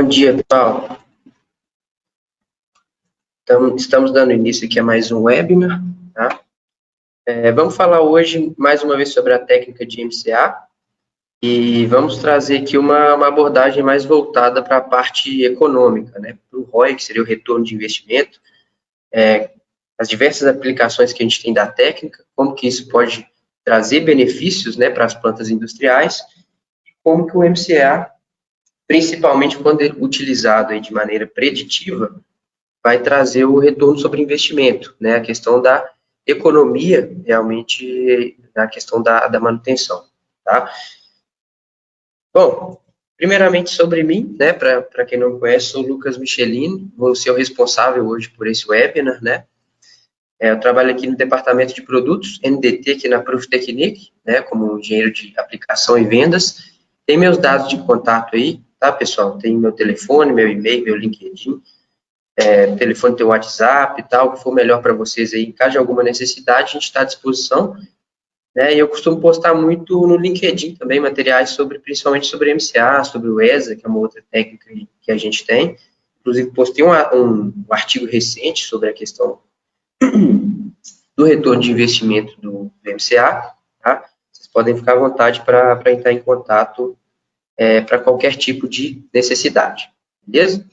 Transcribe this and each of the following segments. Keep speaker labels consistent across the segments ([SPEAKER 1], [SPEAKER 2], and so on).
[SPEAKER 1] Bom dia, pessoal. Estamos dando início aqui a mais um webinar, tá? Vamos falar hoje, mais uma vez, sobre a técnica de MCA e vamos trazer aqui uma abordagem mais voltada para a parte econômica, né? Para o ROI, que seria o retorno de investimento, as diversas aplicações que a gente tem da técnica, como que isso pode trazer benefícios, né, para as plantas industriais, e como que o MCA, principalmente quando utilizado aí de maneira preditiva, vai trazer o retorno sobre investimento, né? A questão da economia, realmente, na questão da manutenção, tá? Bom, primeiramente sobre mim, né? Para quem não me conhece, sou o Lucas Michelini, vou ser o responsável hoje por esse webinar, né? Eu trabalho aqui no departamento de produtos, NDT, aqui na Proftechnic, né? Como engenheiro de aplicação e vendas. Tem meus dados de contato aí, tá, pessoal? Tem meu telefone, meu e-mail, meu LinkedIn. Telefone, tem o WhatsApp e tal, o que for melhor para vocês aí, em caso de alguma necessidade, a gente está à disposição, né, e eu costumo postar muito no LinkedIn também, materiais principalmente sobre MCA, sobre o ESA, que é uma outra técnica que a gente tem, inclusive postei um artigo recente sobre a questão do retorno de investimento do MCA, tá? Vocês podem ficar à vontade para entrar em contato para qualquer tipo de necessidade, beleza?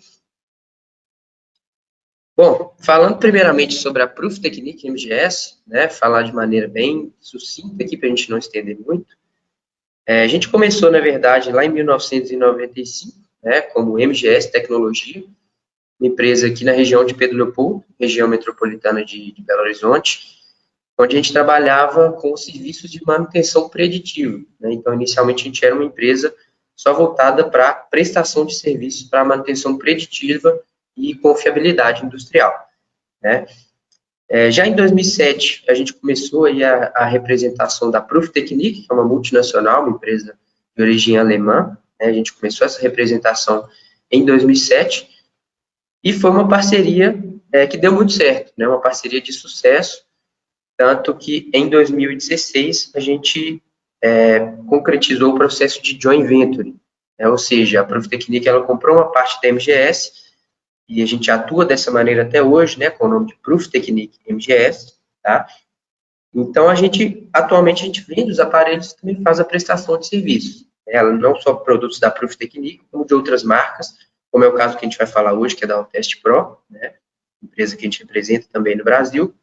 [SPEAKER 1] Bom, falando primeiramente sobre a Proftechnic MGS, né, falar de maneira bem sucinta aqui para a gente não estender muito, a gente começou, na verdade, lá em 1995, né, como MGS Tecnologia, uma empresa aqui na região de Pedro Leopoldo, região metropolitana de Belo Horizonte, onde a gente trabalhava com serviços de manutenção preditiva, né, então inicialmente a gente era uma empresa só voltada para prestação de serviços para manutenção preditiva e confiabilidade industrial, né? Já em 2007, a gente começou aí a representação da Proftechnic, que é uma multinacional, uma empresa de origem alemã, né? A gente começou essa representação em 2007, e foi uma parceria que deu muito certo, né? Uma parceria de sucesso, tanto que em 2016 a gente concretizou o processo de joint venture, né? Ou seja, a Proftechnic ela comprou uma parte da MGS, e a gente atua dessa maneira até hoje, né, com o nome de Proftechnic MGS, tá? Então, atualmente, a gente vende os aparelhos e também faz a prestação de serviços. Ela não só produtos da Proftechnic, como de outras marcas, como é o caso que a gente vai falar hoje, que é da Altest Pro, né, empresa que a gente representa também no Brasil.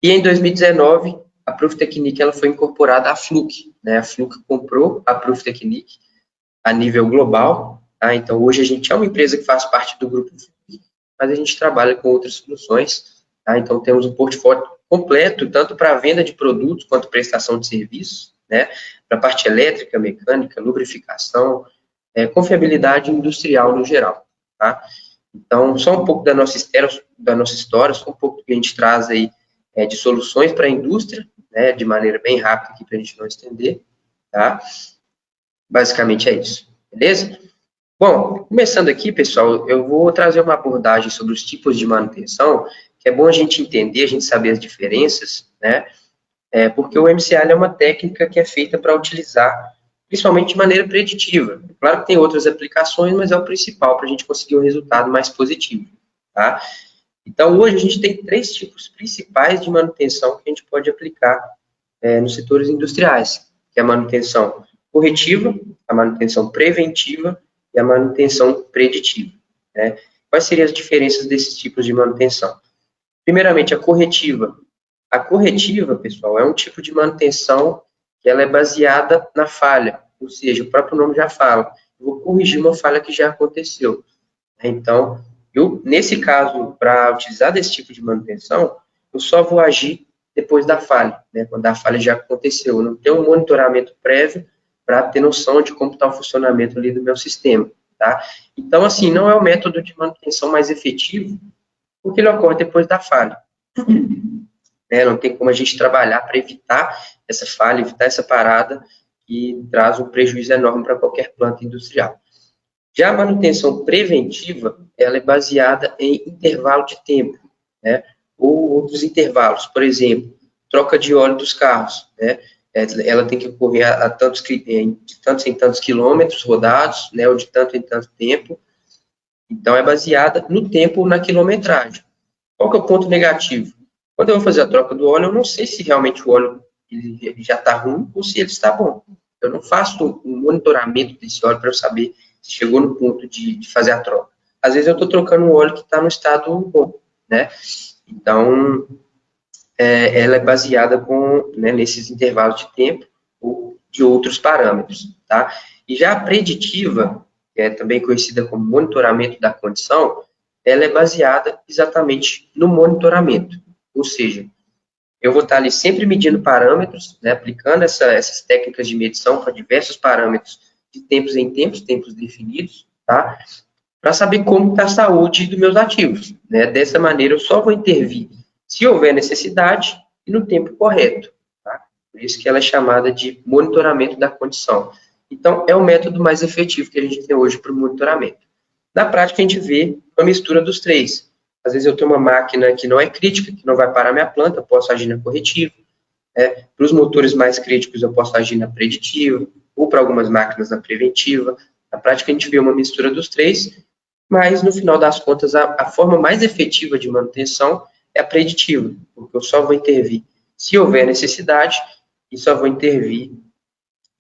[SPEAKER 1] E em 2019, a Proftechnic ela foi incorporada à Fluke, né? A Fluke comprou a Proftechnic a nível global. Então, hoje a gente é uma empresa que faz parte do grupo, mas a gente trabalha com outras soluções. Então, temos um portfólio completo, tanto para a venda de produtos quanto prestação de serviços, né? Para a parte elétrica, mecânica, lubrificação, confiabilidade industrial no geral. Tá? Então, só um pouco da nossa história, só um pouco do que a gente traz aí de soluções para a indústria, né? De maneira bem rápida aqui para a gente não estender. Tá? Basicamente é isso, beleza? Bom, começando aqui, pessoal, eu vou trazer uma abordagem sobre os tipos de manutenção, que é bom a gente entender, a gente saber as diferenças, né? Porque o MCA é uma técnica que é feita para utilizar, principalmente de maneira preditiva. Claro que tem outras aplicações, mas é o principal para a gente conseguir um resultado mais positivo, tá? Então, hoje a gente tem 3 tipos principais de manutenção que a gente pode aplicar nos setores industriais, que é a manutenção corretiva, a manutenção preventiva e a manutenção preditiva, né? Quais seriam as diferenças desses tipos de manutenção? Primeiramente, a corretiva. A corretiva, pessoal, é um tipo de manutenção que ela é baseada na falha, ou seja, o próprio nome já fala, eu vou corrigir uma falha que já aconteceu. Então, nesse caso, para utilizar desse tipo de manutenção, eu só vou agir depois da falha, né? Quando a falha já aconteceu, eu não tenho um monitoramento prévio para ter noção de como está o funcionamento ali do meu sistema, tá? Então, assim, não é o método de manutenção mais efetivo, porque ele ocorre depois da falha. Não tem como a gente trabalhar para evitar essa falha, evitar essa parada, que traz um prejuízo enorme para qualquer planta industrial. Já a manutenção preventiva, ela é baseada em intervalo de tempo, né? Ou outros intervalos, por exemplo, troca de óleo dos carros, né? Ela tem que ocorrer de tantos em tantos quilômetros rodados, né, ou de tanto em tanto tempo, Então, é baseada no tempo ou na quilometragem. Qual que é o ponto negativo? Quando eu vou fazer a troca do óleo, eu não sei se realmente o óleo ele já está ruim ou se ele está bom. Eu não faço um monitoramento desse óleo para eu saber se chegou no ponto de fazer a troca. Às vezes eu estou trocando um óleo que está no estado bom, né? Então, ela é baseada né, nesses intervalos de tempo ou de outros parâmetros, tá? E já a preditiva, que é também conhecida como monitoramento da condição, ela é baseada exatamente no monitoramento, ou seja, eu vou estar ali sempre medindo parâmetros, né, aplicando essas técnicas de medição para diversos parâmetros de tempos em tempos definidos, tá? Para saber como está a saúde dos meus ativos, né? Dessa maneira, eu só vou intervir se houver necessidade e no tempo correto, tá? Por isso que ela é chamada de monitoramento da condição. Então, é o método mais efetivo que a gente tem hoje para o monitoramento. Na prática, a gente vê uma mistura dos três. Às vezes eu tenho uma máquina que não é crítica, que não vai parar minha planta, eu posso agir na corretiva. Para os motores mais críticos, eu posso agir na preditiva, ou para algumas máquinas na preventiva. Na prática, a gente vê uma mistura dos três, mas no final das contas, a forma mais efetiva de manutenção é a preditiva, porque eu só vou intervir se houver necessidade e só vou intervir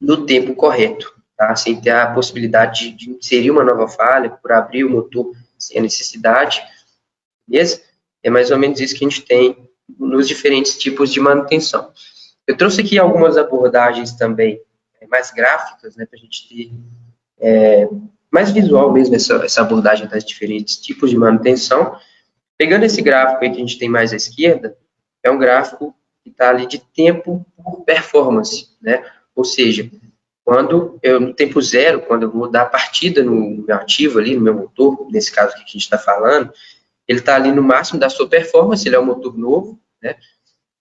[SPEAKER 1] no tempo correto, tá? Sem ter a possibilidade de inserir uma nova falha, por abrir o motor sem a necessidade, beleza? É mais ou menos isso que a gente tem nos diferentes tipos de manutenção. Eu trouxe aqui algumas abordagens também mais gráficas, né, para a gente ter mais visual mesmo essa abordagem das diferentes tipos de manutenção. Pegando esse gráfico aí que a gente tem mais à esquerda, é um gráfico que está ali de tempo por performance, né? Ou seja, quando eu, no tempo zero, quando eu vou dar a partida no meu ativo ali, no meu motor, nesse caso que a gente está falando, ele está ali no máximo da sua performance, ele é um motor novo, né?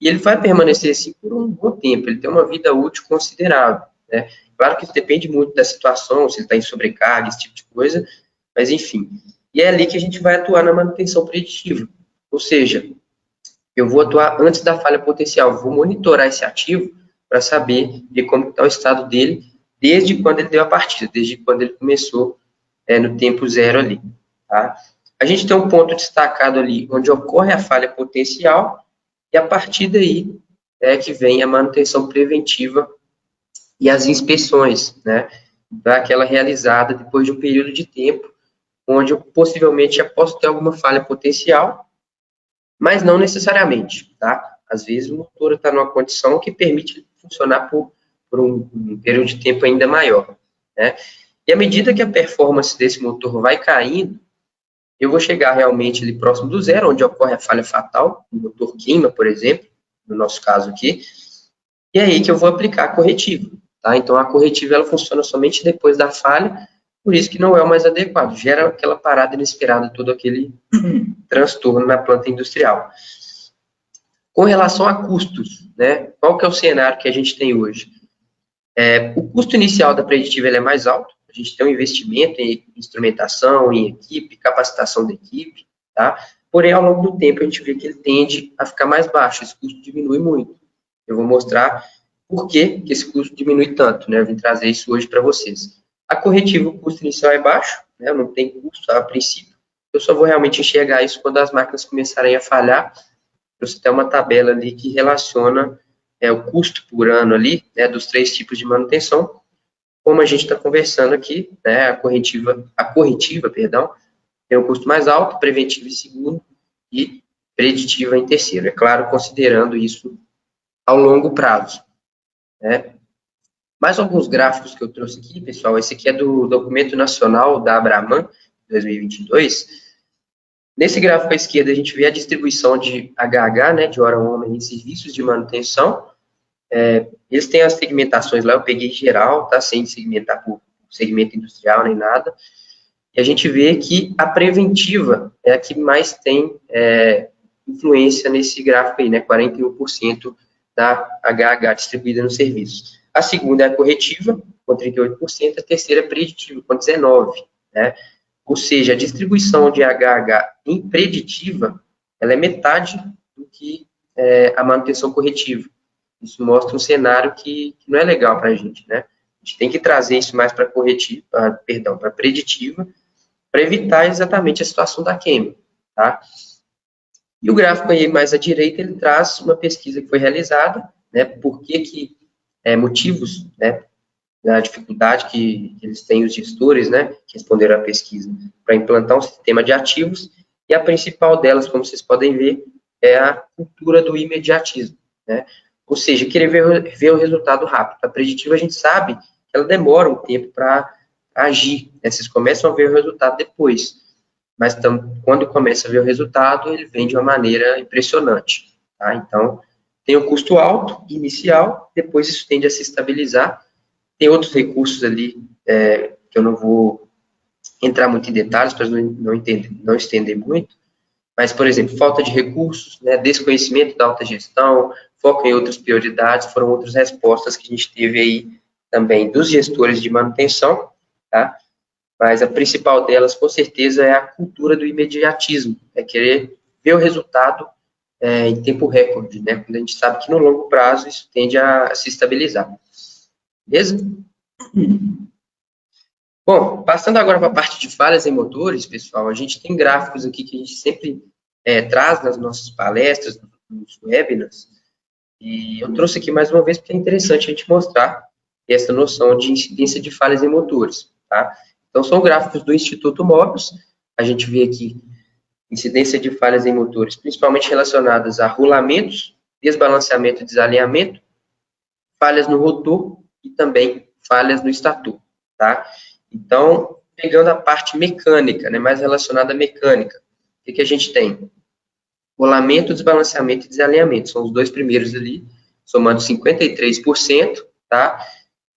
[SPEAKER 1] E ele vai permanecer assim por um bom tempo, ele tem uma vida útil considerável, né? Claro que isso depende muito da situação, se ele está em sobrecarga, esse tipo de coisa, mas enfim. E é ali que a gente vai atuar na manutenção preditiva, ou seja, eu vou atuar antes da falha potencial, vou monitorar esse ativo para saber de como está o estado dele desde quando ele deu a partida, desde quando ele começou no tempo zero ali, tá? A gente tem um ponto destacado ali onde ocorre a falha potencial e a partir daí é que vem a manutenção preventiva e as inspeções, né? Aquela realizada depois de um período de tempo onde eu possivelmente já posso ter alguma falha potencial, mas não necessariamente, tá? Às vezes o motor está numa condição que permite funcionar por um período de tempo ainda maior, né? E à medida que a performance desse motor vai caindo, eu vou chegar realmente ali próximo do zero, onde ocorre a falha fatal, o motor queima, por exemplo, no nosso caso aqui, e é aí que eu vou aplicar a corretiva, tá? Então, a corretiva, ela funciona somente depois da falha, por isso que não é o mais adequado, gera aquela parada inesperada, todo aquele transtorno na planta industrial. Com relação a custos, né? Qual que é o cenário que a gente tem hoje? O custo inicial da preditiva ele é mais alto, a gente tem um investimento em instrumentação, em equipe, capacitação da equipe, tá? Porém, ao longo do tempo, a gente vê que ele tende a ficar mais baixo, esse custo diminui muito. Eu vou mostrar por que esse custo diminui tanto, né? Eu vim trazer isso hoje para vocês. A corretiva, o custo inicial é baixo, né? Não tem custo a princípio. Eu só vou realmente enxergar isso quando as máquinas começarem a falhar. Você tem uma tabela ali que relaciona o custo por ano ali, né, dos três tipos de manutenção, como a gente está conversando aqui, né, a corretiva, perdão, tem um custo mais alto, preventiva em segundo e preditiva em terceiro. É claro, considerando isso ao longo prazo, né. Mais alguns gráficos que eu trouxe aqui, pessoal, esse aqui é do Documento Nacional da Abraman, 2022. Nesse gráfico à esquerda, a gente vê a distribuição de HH, né, de hora-homem em serviços de manutenção. Eles têm as segmentações lá, eu peguei geral, tá, sem segmentar por segmento industrial nem nada. E a gente vê que a preventiva é a que mais tem influência nesse gráfico aí, né, 41% da HH distribuída no serviço. A segunda é a corretiva, com 38%, a terceira é a preditiva, com 19%, né? Ou seja, a distribuição de HH em preditiva, ela é metade do que a manutenção corretiva. Isso mostra um cenário que não é legal para a gente, né? A gente tem que trazer isso mais para corretiva, para preditiva, para evitar exatamente a situação da queima, tá? E o gráfico aí mais à direita, ele traz uma pesquisa que foi realizada, né, por que motivos, né, da dificuldade que eles têm, os gestores, né, que responderam à pesquisa, para implantar um sistema de ativos, e a principal delas, como vocês podem ver, é a cultura do imediatismo, né, ou seja, querer ver o resultado rápido. A preditiva, a gente sabe que ela demora um tempo para agir, né, vocês começam a ver o resultado depois, mas quando começa a ver o resultado, ele vem de uma maneira impressionante, tá? Então, tem um custo alto, inicial, depois isso tende a se estabilizar. Tem outros recursos ali, que eu não vou entrar muito em detalhes para não estender muito, mas, por exemplo, falta de recursos, né, desconhecimento da alta gestão, foco em outras prioridades, foram outras respostas que a gente teve aí também dos gestores de manutenção, tá? Mas a principal delas, com certeza, é a cultura do imediatismo, é querer ver o resultado em tempo recorde, né? Quando a gente sabe que no longo prazo isso tende a se estabilizar. Beleza? Bom, passando agora para a parte de falhas em motores, pessoal, a gente tem gráficos aqui que a gente sempre traz nas nossas palestras, nos webinars, e eu trouxe aqui mais uma vez porque é interessante a gente mostrar essa noção de incidência de falhas em motores, tá? Então, são gráficos do Instituto Mobius, a gente vê aqui incidência de falhas em motores, principalmente relacionadas a rolamentos, desbalanceamento e desalinhamento, falhas no rotor e também falhas no estator, tá? Então, pegando a parte mecânica, né, mais relacionada à mecânica, o que a gente tem? Rolamento, desbalanceamento e desalinhamento, são os dois primeiros ali, somando 53%, tá?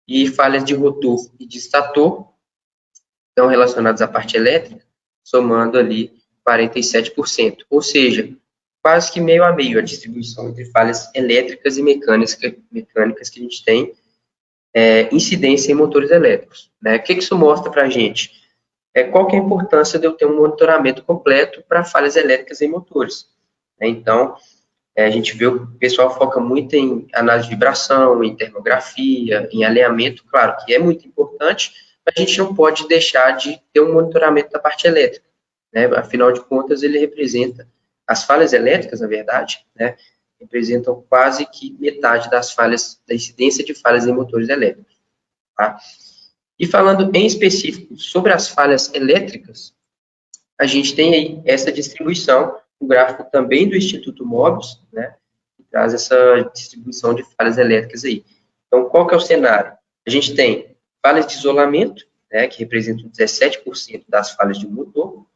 [SPEAKER 1] E falhas de rotor e de estator, estão relacionadas à parte elétrica, somando ali 47%, ou seja, quase que meio a meio a distribuição entre falhas elétricas e mecânicas que a gente tem, incidência em motores elétricos, né? O que isso mostra para a gente? Qual que é a importância de eu ter um monitoramento completo para falhas elétricas em motores, né? Então, a gente vê o pessoal foca muito em análise de vibração, em termografia, em alinhamento, claro que é muito importante, mas a gente não pode deixar de ter um monitoramento da parte elétrica, né? Afinal de contas, ele representa as falhas elétricas, na verdade, né? Representam quase que metade das falhas, da incidência de falhas em motores elétricos, tá? E falando em específico sobre as falhas elétricas, a gente tem aí essa distribuição, o gráfico também do Instituto Mobius, né, que traz essa distribuição de falhas elétricas aí. Então, qual que é o cenário? A gente tem falhas de isolamento, né, que representam 17% das falhas de motor,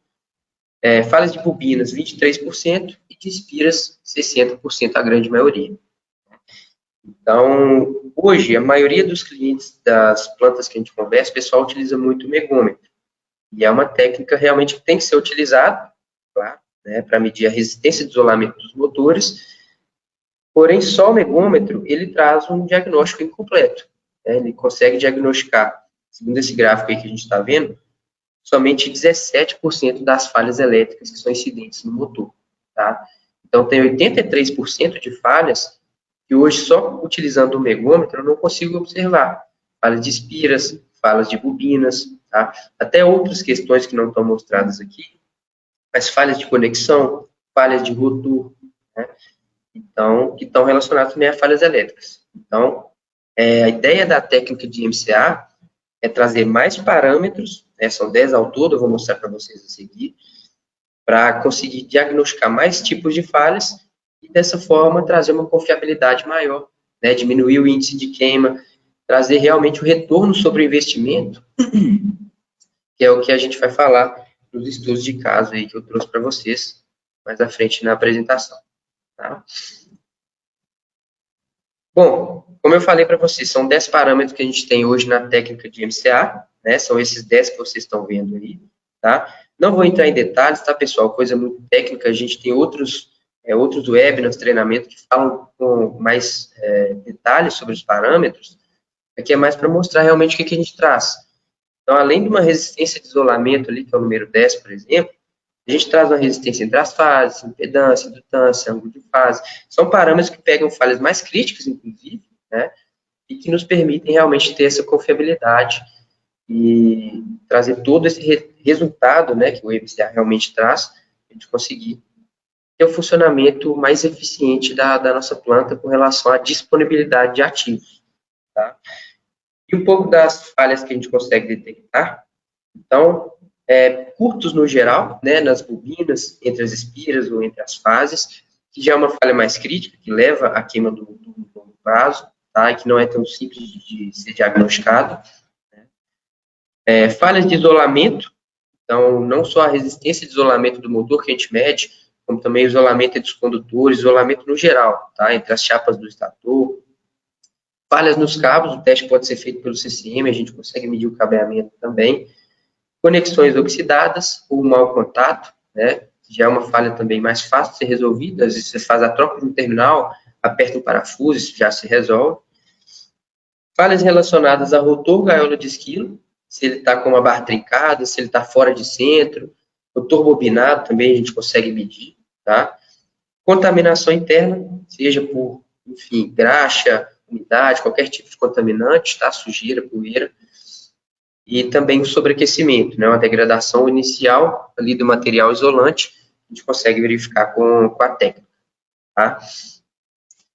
[SPEAKER 1] falhas de bobinas, 23%, e de espiras, 60%, a grande maioria. Então, hoje, a maioria dos clientes das plantas que a gente conversa, o pessoal utiliza muito o megômetro. E é uma técnica realmente que tem que ser utilizada, claro, né, para medir a resistência de isolamento dos motores. Porém, só o megômetro, ele traz um diagnóstico incompleto, né? Ele consegue diagnosticar, segundo esse gráfico aí que a gente está vendo, somente 17% das falhas elétricas que são incidentes no motor, tá? Então, tem 83% de falhas que hoje, só utilizando o megômetro, eu não consigo observar. Falhas de espiras, falhas de bobinas, tá? Até outras questões que não estão mostradas aqui, mas falhas de conexão, falhas de rotor, né? Então, que estão relacionadas também a falhas elétricas. Então, a ideia da técnica de MCA é trazer mais parâmetros, né, são 10 ao todo, eu vou mostrar para vocês a seguir, para conseguir diagnosticar mais tipos de falhas e, dessa forma, trazer uma confiabilidade maior, né, diminuir o índice de queima, trazer realmente o retorno sobre o investimento, que é o que a gente vai falar nos estudos de caso aí que eu trouxe para vocês mais à frente na apresentação. Tá? Bom, como eu falei para vocês, são 10 parâmetros que a gente tem hoje na técnica de MCA, né? São esses 10 que vocês estão vendo aí, tá? Não vou entrar em detalhes, tá, pessoal? Coisa muito técnica, a gente tem outros webinars, treinamento que falam com mais detalhes sobre os parâmetros. Aqui é mais para mostrar realmente o que a gente traz. Então, além de uma resistência de isolamento ali, que é o número 10, por exemplo, a gente traz uma resistência entre as fases, impedância, indutância, ângulo de fase. São parâmetros que pegam falhas mais críticas, inclusive, né, e que nos permitem realmente ter essa confiabilidade e trazer todo esse resultado, né, que o MCA realmente traz, a gente conseguir ter o funcionamento mais eficiente da nossa planta com relação à disponibilidade de ativos, tá? E um pouco das falhas que a gente consegue detectar. Então, curtos no geral, né, nas bobinas, entre as espiras ou entre as fases, que já é uma falha mais crítica, que leva à queima do longo prazo, tá, e que não é tão simples de ser diagnosticado. Falhas de isolamento, então, não só a resistência de isolamento do motor que a gente mede, como também o isolamento entre os condutores, isolamento no geral, tá, entre as chapas do estator. Falhas nos cabos, o teste pode ser feito pelo CCM, a gente consegue medir o cabeamento também. Conexões oxidadas ou mau contato, né, já é uma falha também mais fácil de ser resolvida, às vezes você faz a troca de um terminal, aperta um parafuso, isso já se resolve. Falhas relacionadas a rotor gaiola de esquilo, se ele está com uma barra trincada, se ele está fora de centro, rotor bobinado também a gente consegue medir, tá? Contaminação interna, seja por, enfim, graxa, umidade, qualquer tipo de contaminante, tá? Sujeira, poeira. E também o sobreaquecimento, né? Uma degradação inicial ali do material isolante, a gente consegue verificar com a técnica, tá?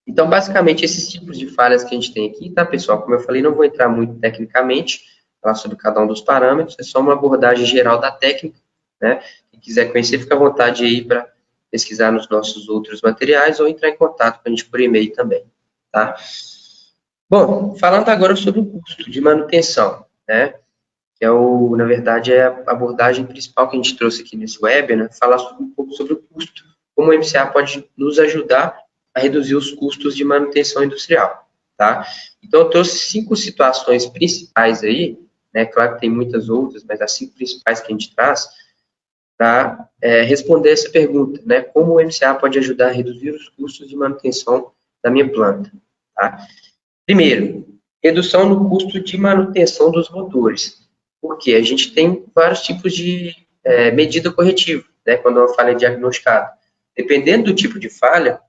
[SPEAKER 1] Então, basicamente, esses tipos de falhas que a gente tem aqui, tá, pessoal? Como eu falei, não vou entrar muito tecnicamente, falar sobre cada um dos parâmetros, é só uma abordagem geral da técnica, né? Quem quiser conhecer, fica à vontade aí para pesquisar nos nossos outros materiais ou entrar em contato com a gente por e-mail também, tá? Bom, falando agora sobre o custo de manutenção, né? Que na verdade, é a abordagem principal que a gente trouxe aqui nesse web, né? Falar um pouco sobre o custo, como o MCA pode nos ajudar a reduzir os custos de manutenção industrial, tá? Então, eu trouxe 5 situações principais aí, né? Claro que tem muitas outras, mas as 5 principais que a gente traz para responder essa pergunta, né? Como o MCA pode ajudar a reduzir os custos de manutenção da minha planta, tá? Primeiro, redução no custo de manutenção dos motores, porque a gente tem vários tipos de medida corretiva, né? Quando uma falha é diagnosticada. Dependendo do tipo de falha,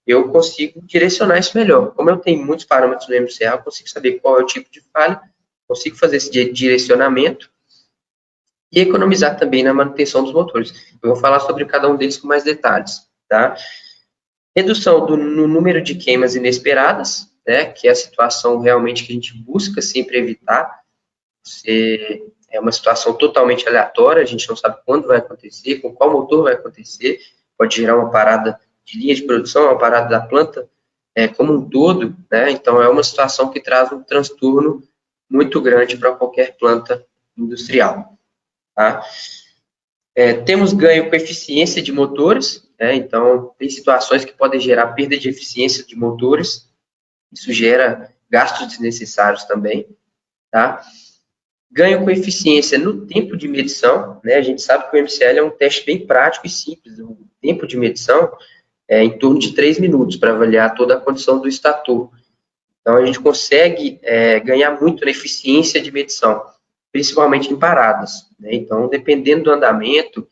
[SPEAKER 1] eu consigo direcionar isso melhor. Como eu tenho muitos parâmetros no MCA, eu consigo saber qual é o tipo de falha, consigo fazer esse direcionamento e economizar também na manutenção dos motores. Eu vou falar sobre cada um deles com mais detalhes, tá? Redução no número de queimas inesperadas, né, que é a situação realmente que a gente busca sempre evitar. É uma situação totalmente aleatória, a gente não sabe quando vai acontecer, com qual motor vai acontecer, pode gerar uma parada de linha de produção, uma parada da planta como um todo, né? Então é uma situação que traz um transtorno muito grande para qualquer planta industrial, tá? Temos ganho com eficiência de motores, né? Então tem situações que podem gerar perda de eficiência de motores, isso gera gastos desnecessários também, tá? Ganho com eficiência no tempo de medição, né? A gente sabe que o MCL é um teste bem prático e simples. O tempo de medição é em torno de 3 minutos para avaliar toda a condição do estator. Então, a gente consegue ganhar muito na eficiência de medição, principalmente em paradas, né? Então, dependendo do andamento,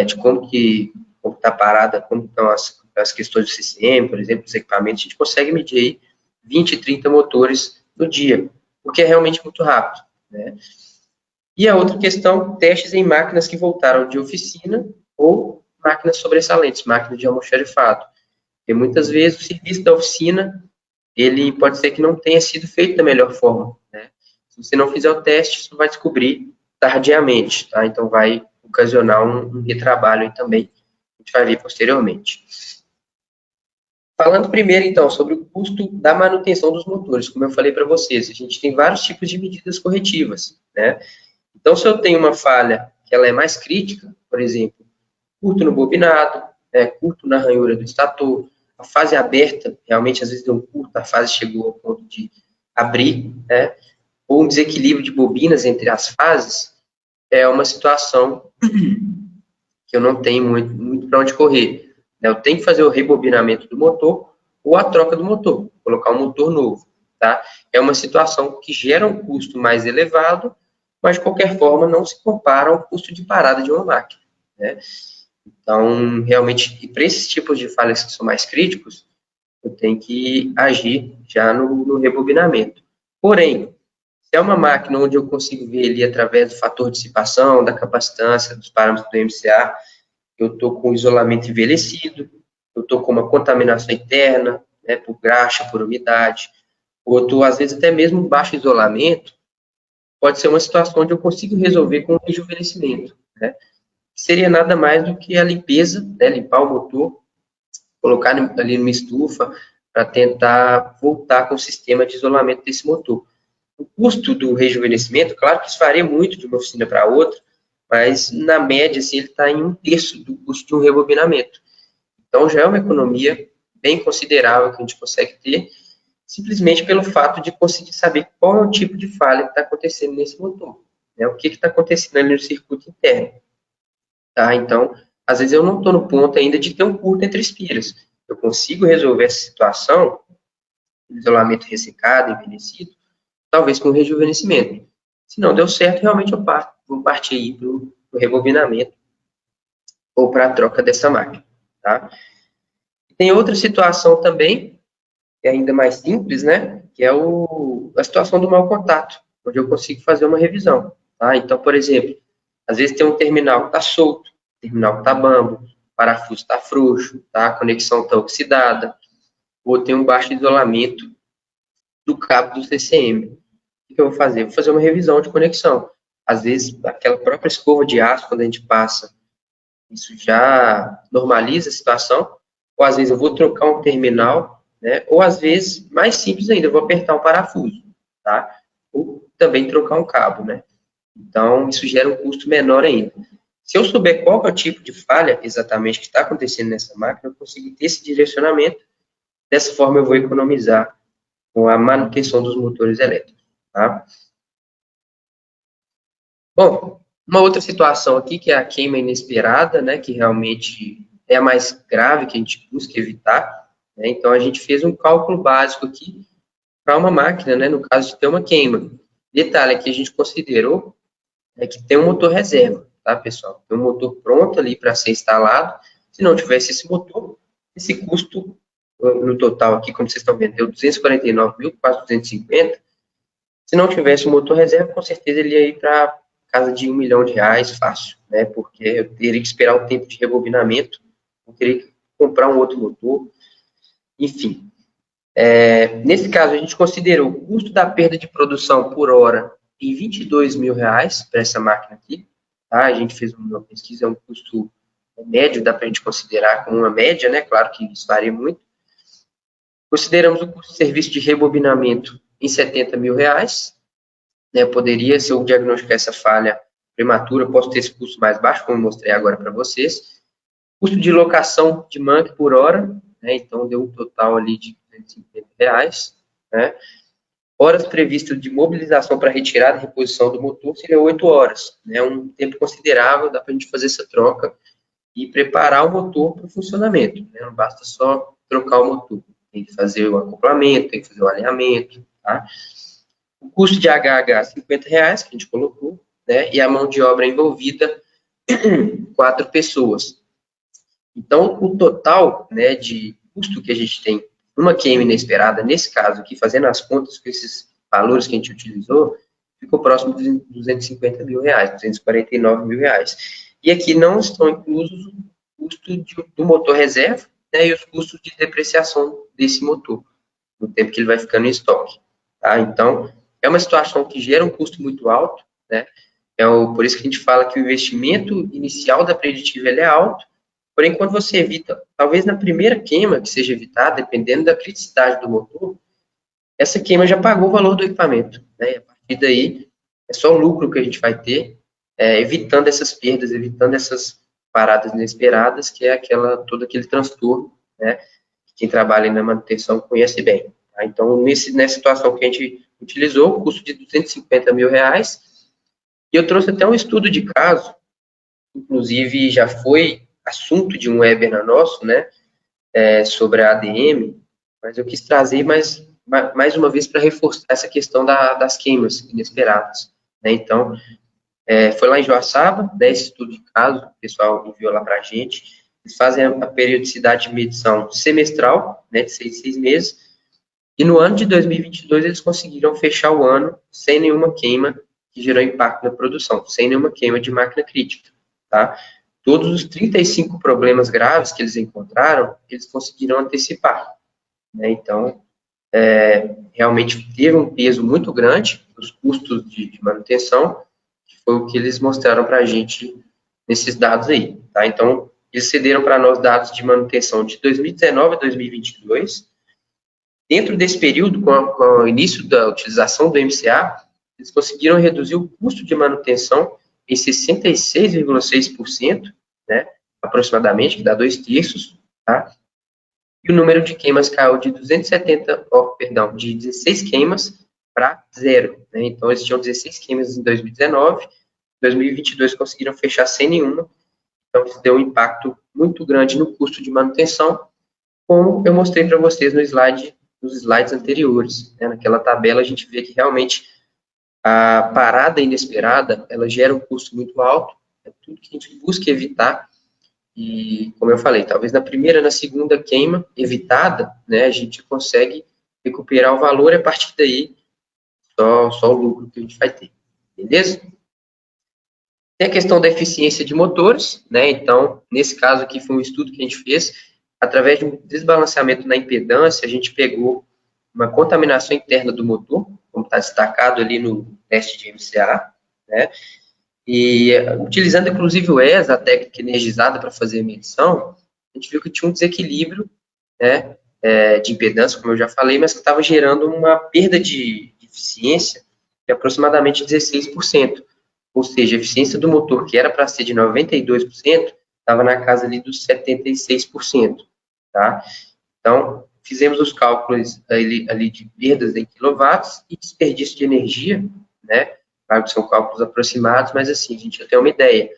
[SPEAKER 1] de como está a parada, como estão as questões do CCM, por exemplo, dos equipamentos, a gente consegue medir aí 20, 30 motores no dia, o que é realmente muito rápido, né? E a outra questão, testes em máquinas que voltaram de oficina ou máquinas sobressalentes, máquinas de almoxarifado. Porque muitas vezes o serviço da oficina, ele pode ser que não tenha sido feito da melhor forma, né? Se você não fizer o teste, você vai descobrir tardiamente, tá? Então vai ocasionar um retrabalho aí também, a gente vai ver posteriormente. Falando primeiro, então, sobre o custo da manutenção dos motores, como eu falei para vocês, a gente tem vários tipos de medidas corretivas, né? Então, se eu tenho uma falha que ela é mais crítica, por exemplo, curto no bobinado, curto na ranhura do estator, a fase aberta, realmente, às vezes deu um curto, a fase chegou ao ponto de abrir, né? Ou um desequilíbrio de bobinas entre as fases, é uma situação que eu não tenho muito para onde correr. Eu tenho que fazer o rebobinamento do motor ou a troca do motor, colocar um motor novo, tá? É uma situação que gera um custo mais elevado, mas de qualquer forma não se compara ao custo de parada de uma máquina, né? Então, realmente, para esses tipos de falhas que são mais críticos, eu tenho que agir já no rebobinamento. Porém, é uma máquina onde eu consigo ver ali através do fator de dissipação, da capacitância, dos parâmetros do MCA, eu estou com isolamento envelhecido, eu estou com uma contaminação interna, né, por graxa, por umidade, ou eu estou, às vezes, até mesmo baixo isolamento, pode ser uma situação onde eu consigo resolver com o rejuvenescimento, né? Seria nada mais do que a limpeza, né, limpar o motor, colocar ali numa estufa para tentar voltar com o sistema de isolamento desse motor. O custo do rejuvenescimento, claro que isso varia muito de uma oficina para outra, mas na média assim, ele está em 1/3 do custo de um rebobinamento. Então já é uma economia bem considerável que a gente consegue ter, simplesmente pelo fato de conseguir saber qual é o tipo de falha que está acontecendo nesse motor, né? O que está acontecendo ali no circuito interno. Tá? Então, às vezes eu não estou no ponto ainda de ter um curto entre espiras. Eu consigo resolver essa situação, isolamento ressecado, envelhecido, talvez com rejuvenescimento. Se não deu certo, realmente eu vou partir aí para o rebobinamento ou para a troca dessa máquina. Tá? Tem outra situação também, que é ainda mais simples, né? Que é a situação do mau contato, onde eu consigo fazer uma revisão. Tá? Então, por exemplo, às vezes tem um terminal que está solto, terminal que está bambo, o parafuso está frouxo, tá? A conexão está oxidada, ou tem um baixo isolamento do cabo do CCM. O que eu vou fazer? Vou fazer uma revisão de conexão. Às vezes, aquela própria escova de aço, quando a gente passa, isso já normaliza a situação, ou às vezes eu vou trocar um terminal, né? Ou às vezes, mais simples ainda, eu vou apertar um parafuso, tá? Ou também trocar um cabo, né? Então, isso gera um custo menor ainda. Se eu souber qual é o tipo de falha exatamente que está acontecendo nessa máquina, eu consigo ter esse direcionamento. Dessa forma, eu vou economizar com a manutenção dos motores elétricos. Tá? Bom, uma outra situação aqui, que é a queima inesperada, né, que realmente é a mais grave que a gente busca evitar. Né? Então, a gente fez um cálculo básico aqui para uma máquina, né, no caso de ter uma queima. Detalhe que a gente considerou é que tem um motor reserva, tá, pessoal? Tem um motor pronto ali para ser instalado. Se não tivesse esse motor, esse custo no total aqui, como vocês estão vendo, deu 249 mil, quase 250. Se não tivesse o motor reserva, com certeza ele ia ir para casa de R$1 milhão fácil, né? Porque eu teria que esperar o tempo de rebobinamento, eu teria que comprar um outro motor, enfim. Nesse caso, a gente considerou o custo da perda de produção por hora em R$22 mil para essa máquina aqui. Tá? A gente fez uma pesquisa, é um custo médio, dá para a gente considerar como uma média, né? Claro que isso varia muito. Consideramos o custo de serviço de rebobinamento em R$70 mil. Né? Poderia, se eu diagnosticar essa falha prematura, posso ter esse custo mais baixo, como eu mostrei agora para vocês. Custo de locação de manque por hora, né? Então deu um total ali de R$250. Né? Horas previstas de mobilização para retirada e reposição do motor seria 8 horas. Né? Um tempo considerável, dá para a gente fazer essa troca e preparar o motor para o funcionamento. Né? Não basta só trocar o motor. Tem que fazer o acoplamento, tem que fazer o alinhamento. Tá? O custo de HH, R$50, que a gente colocou, né? E a mão de obra envolvida, 4 pessoas. Então, o total, né, de custo que a gente tem numa queima inesperada, nesse caso aqui, fazendo as contas com esses valores que a gente utilizou, ficou próximo de R$250 mil, R$249 mil. E aqui não estão inclusos o custo do motor reserva, né, e os custos de depreciação desse motor, no tempo que ele vai ficando em estoque. Tá? Então, é uma situação que gera um custo muito alto, né? Por isso que a gente fala que o investimento inicial da preditiva é alto, porém, quando você evita, talvez na primeira queima que seja evitada, dependendo da criticidade do motor, essa queima já pagou o valor do equipamento. Né? E a partir daí, é só o lucro que a gente vai ter, evitando essas perdas, evitando essas paradas inesperadas, que é todo aquele transtorno, né? Que quem trabalha na manutenção conhece bem. Tá? Então, nessa situação que a gente utilizou, o custo de R$250 mil, e eu trouxe até um estudo de caso, inclusive já foi assunto de um webinar nosso, né, sobre a ADM, mas eu quis trazer mais uma vez para reforçar essa questão das queimas inesperadas. Né? Então, foi lá em Joaçaba, né, esse estudo de caso, o pessoal enviou lá para a gente. Eles fazem a periodicidade de medição semestral, né, de 6 meses, E no ano de 2022, eles conseguiram fechar o ano sem nenhuma queima que gerou impacto na produção, sem nenhuma queima de máquina crítica, tá? Todos os 35 problemas graves que eles encontraram, eles conseguiram antecipar, né? Então, realmente teve um peso muito grande nos custos de manutenção, que foi o que eles mostraram para a gente nesses dados aí, tá? Então, eles cederam para nós dados de manutenção de 2019 a 2022. Dentro desse período, com o início da utilização do MCA, eles conseguiram reduzir o custo de manutenção em 66,6%, né, aproximadamente, que dá 2/3, tá? E o número de queimas caiu de 16 queimas para 0, né? Então, eles tinham 16 queimas em 2019, em 2022 conseguiram fechar sem nenhuma, então isso deu um impacto muito grande no custo de manutenção, como eu mostrei para vocês nos slides anteriores, né? Naquela tabela a gente vê que realmente a parada inesperada, ela gera um custo muito alto, é tudo que a gente busca evitar, e, como eu falei, talvez na primeira, na segunda queima evitada, né, a gente consegue recuperar o valor e a partir daí só o lucro que a gente vai ter, beleza? Tem a questão da eficiência de motores, né, então, nesse caso aqui foi um estudo que a gente fez, através de um desbalanceamento na impedância, a gente pegou uma contaminação interna do motor, como está destacado ali no teste de MCA, né, e utilizando inclusive o ESA, a técnica energizada para fazer a medição, a gente viu que tinha um desequilíbrio, né, de impedância, como eu já falei, mas que estava gerando uma perda de eficiência de aproximadamente 16%. Ou seja, a eficiência do motor, que era para ser de 92%, estava na casa ali dos 76%. Tá? Então, fizemos os cálculos ali de perdas em quilowatts e desperdício de energia, né? Claro que são cálculos aproximados, mas assim, a gente já tem uma ideia.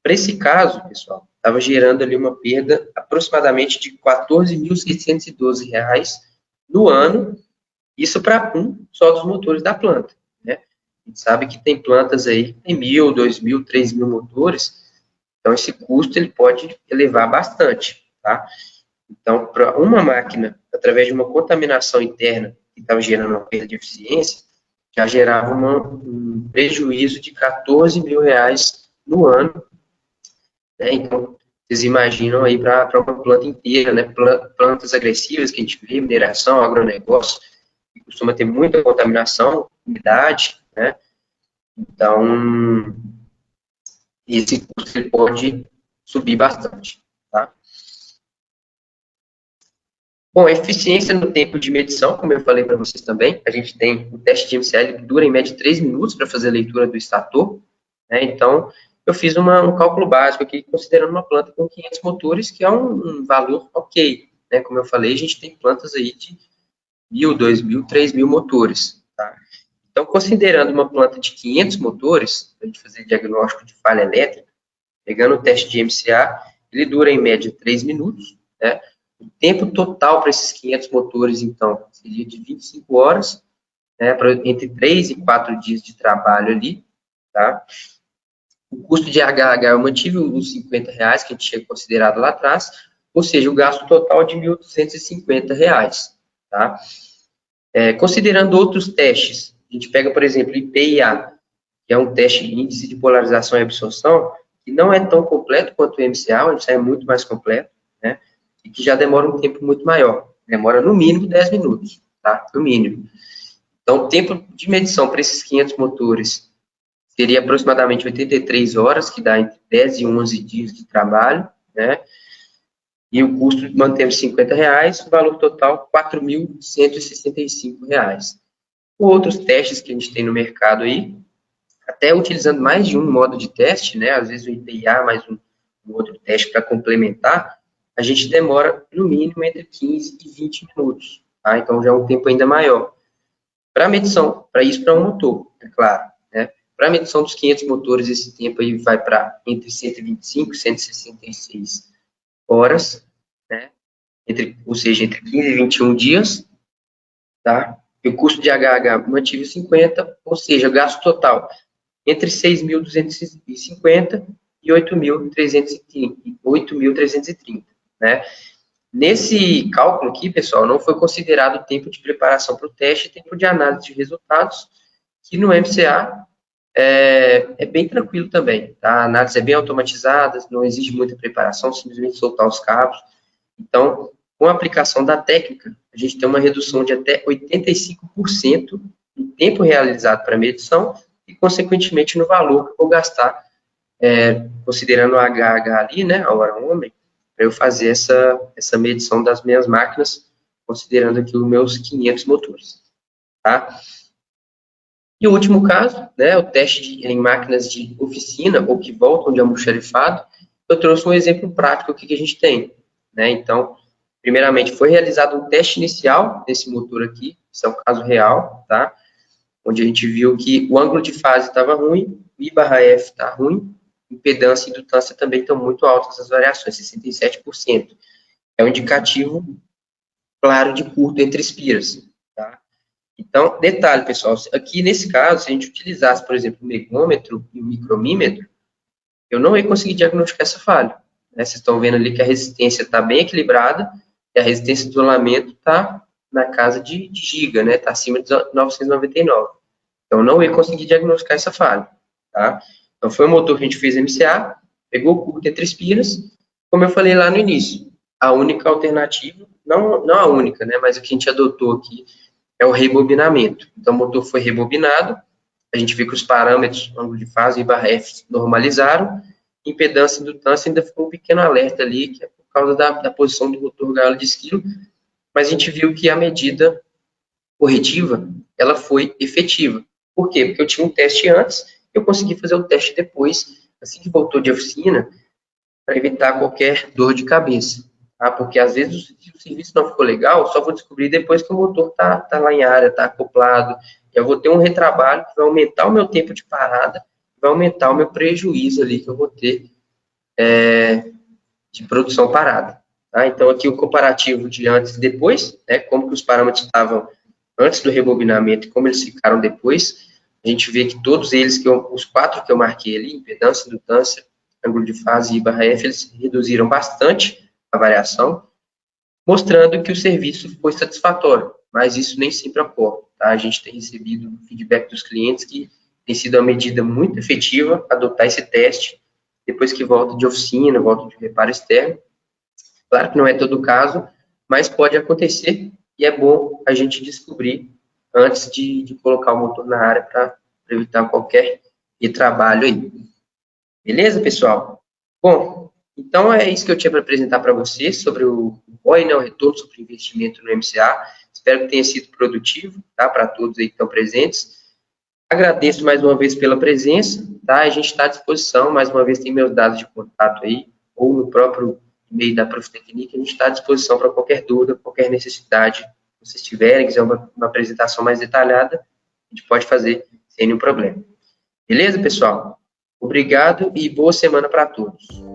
[SPEAKER 1] Para esse caso, pessoal, estava gerando ali uma perda aproximadamente de R$ 14.612 no ano, isso para um só dos motores da planta, né? A gente sabe que tem plantas aí que tem 1.000, 2.000, 3.000 motores, então esse custo ele pode elevar bastante, tá? Então, para uma máquina, através de uma contaminação interna que estava gerando uma perda de eficiência, já gerava um prejuízo de R$ 14.000 no ano, né? Então, vocês imaginam aí para uma planta inteira, né? Plantas agressivas que a gente vê, mineração, agronegócio, que costuma ter muita contaminação, umidade, né? Então, esse custo ele pode subir bastante, tá? Bom, a eficiência no tempo de medição, como eu falei para vocês também, a gente tem o teste de MCL que dura em média 3 minutos para fazer a leitura do estator, né? Então, eu fiz um cálculo básico aqui, considerando uma planta com 500 motores, que é um valor ok, né? Como eu falei, a gente tem plantas aí de 1.000, 2.000, 3.000 motores, tá? Então, considerando uma planta de 500 motores, para a gente fazer diagnóstico de falha elétrica, pegando o teste de MCA, ele dura em média 3 minutos, né? O tempo total para esses 500 motores, então, seria de 25 horas, né, entre 3 e 4 dias de trabalho ali, tá? O custo de HH eu mantive os R$ 50 que a gente tinha considerado lá atrás, ou seja, o gasto total de R$ 1.250, tá? Considerando outros testes, a gente pega, por exemplo, IPIA, que é um teste de índice de polarização e absorção, que não é tão completo quanto o MCA é muito mais completo, né? E que já demora um tempo muito maior. Demora no mínimo 10 minutos, tá? No mínimo. Então, o tempo de medição para esses 500 motores seria aproximadamente 83 horas, que dá entre 10 e 11 dias de trabalho, né? E o custo manteve R$ 50, o valor total R$ 4.165. Outros testes que a gente tem no mercado aí, até utilizando mais de um modo de teste, né? Às vezes o IPA mais um outro teste para complementar, a gente demora no mínimo entre 15 e 20 minutos, tá? Então já é um tempo ainda maior. Para medição, para isso para um motor, é claro, né? Para a medição dos 500 motores, esse tempo aí vai para entre 125 e 166 horas, né? Ou seja, entre 15 e 21 dias, tá? E o custo de HH mantive 50, ou seja, o gasto total entre 6.250 e 8.330, né? Nesse cálculo aqui, pessoal, não foi considerado o tempo de preparação para o teste e tempo de análise de resultados, que no MCA é bem tranquilo também, tá? A análise é bem automatizada, não exige muita preparação, simplesmente soltar os cabos. Então, com a aplicação da técnica, a gente tem uma redução de até 85% no tempo realizado para a medição e, consequentemente, no valor que eu vou gastar, considerando o HH ali, né, a hora homem, para eu fazer essa medição das minhas máquinas, considerando aqui os meus 500 motores, tá? E o último caso, né, o teste em máquinas de oficina ou que voltam de almoxarifado, eu trouxe um exemplo prático aqui que a gente tem, né? Então, primeiramente, foi realizado um teste inicial desse motor aqui, isso é um caso real, tá? Onde a gente viu que o ângulo de fase estava ruim, o I/F está ruim, impedância e indutância também estão muito altas as variações, 67%. É um indicativo claro de curto entre espiras, tá? Então, detalhe, pessoal, aqui nesse caso, se a gente utilizasse, por exemplo, o megômetro e o micromímetro, eu não ia conseguir diagnosticar essa falha, né? Vocês estão vendo ali que a resistência está bem equilibrada e a resistência de isolamento está na casa de giga, né? Está acima de 999. Então, eu não ia conseguir diagnosticar essa falha, tá? Então, foi um motor que a gente fez MCA, pegou o curto entre espiras, como eu falei lá no início, a única alternativa, não a única, né? Mas o que a gente adotou aqui é o rebobinamento. Então, o motor foi rebobinado, a gente vê que os parâmetros, ângulo de fase e I/F normalizaram, impedância e indutância ainda ficou um pequeno alerta ali, que é por causa da posição do rotor gaiola de esquilo, mas a gente viu que a medida corretiva, ela foi efetiva. Por quê? Porque eu tinha um teste antes, eu consegui fazer o teste depois, assim que voltou de oficina, para evitar qualquer dor de cabeça. Tá? Porque às vezes, se o serviço não ficou legal, só vou descobrir depois que o motor tá lá em área, tá acoplado. Eu vou ter um retrabalho que vai aumentar o meu tempo de parada, vai aumentar o meu prejuízo ali que eu vou ter de produção parada. Tá? Então, aqui o comparativo de antes e depois, né, como que os parâmetros estavam antes do rebobinamento e como eles ficaram depois. A gente vê que todos eles, os 4 que eu marquei ali, impedância, indutância, ângulo de fase e I/F, eles reduziram bastante a variação, mostrando que o serviço foi satisfatório, mas isso nem sempre ocorre. Tá? A gente tem recebido feedback dos clientes que tem sido uma medida muito efetiva adotar esse teste depois que volta de oficina, volta de reparo externo. Claro que não é todo o caso, mas pode acontecer e é bom a gente descobrir antes de colocar o motor na área para evitar qualquer retrabalho aí. Beleza, pessoal? Bom, então é isso que eu tinha para apresentar para vocês sobre o ROI, né, o retorno sobre investimento no MCA. Espero que tenha sido produtivo, tá, para todos aí que estão presentes. Agradeço mais uma vez pela presença, tá? A gente está à disposição, mais uma vez tem meus dados de contato aí, ou no próprio e-mail da Proftecnic, a gente está à disposição para qualquer dúvida, qualquer necessidade que vocês tiverem, quiser uma apresentação mais detalhada, a gente pode fazer sem nenhum problema. Beleza, pessoal? Obrigado e boa semana para todos.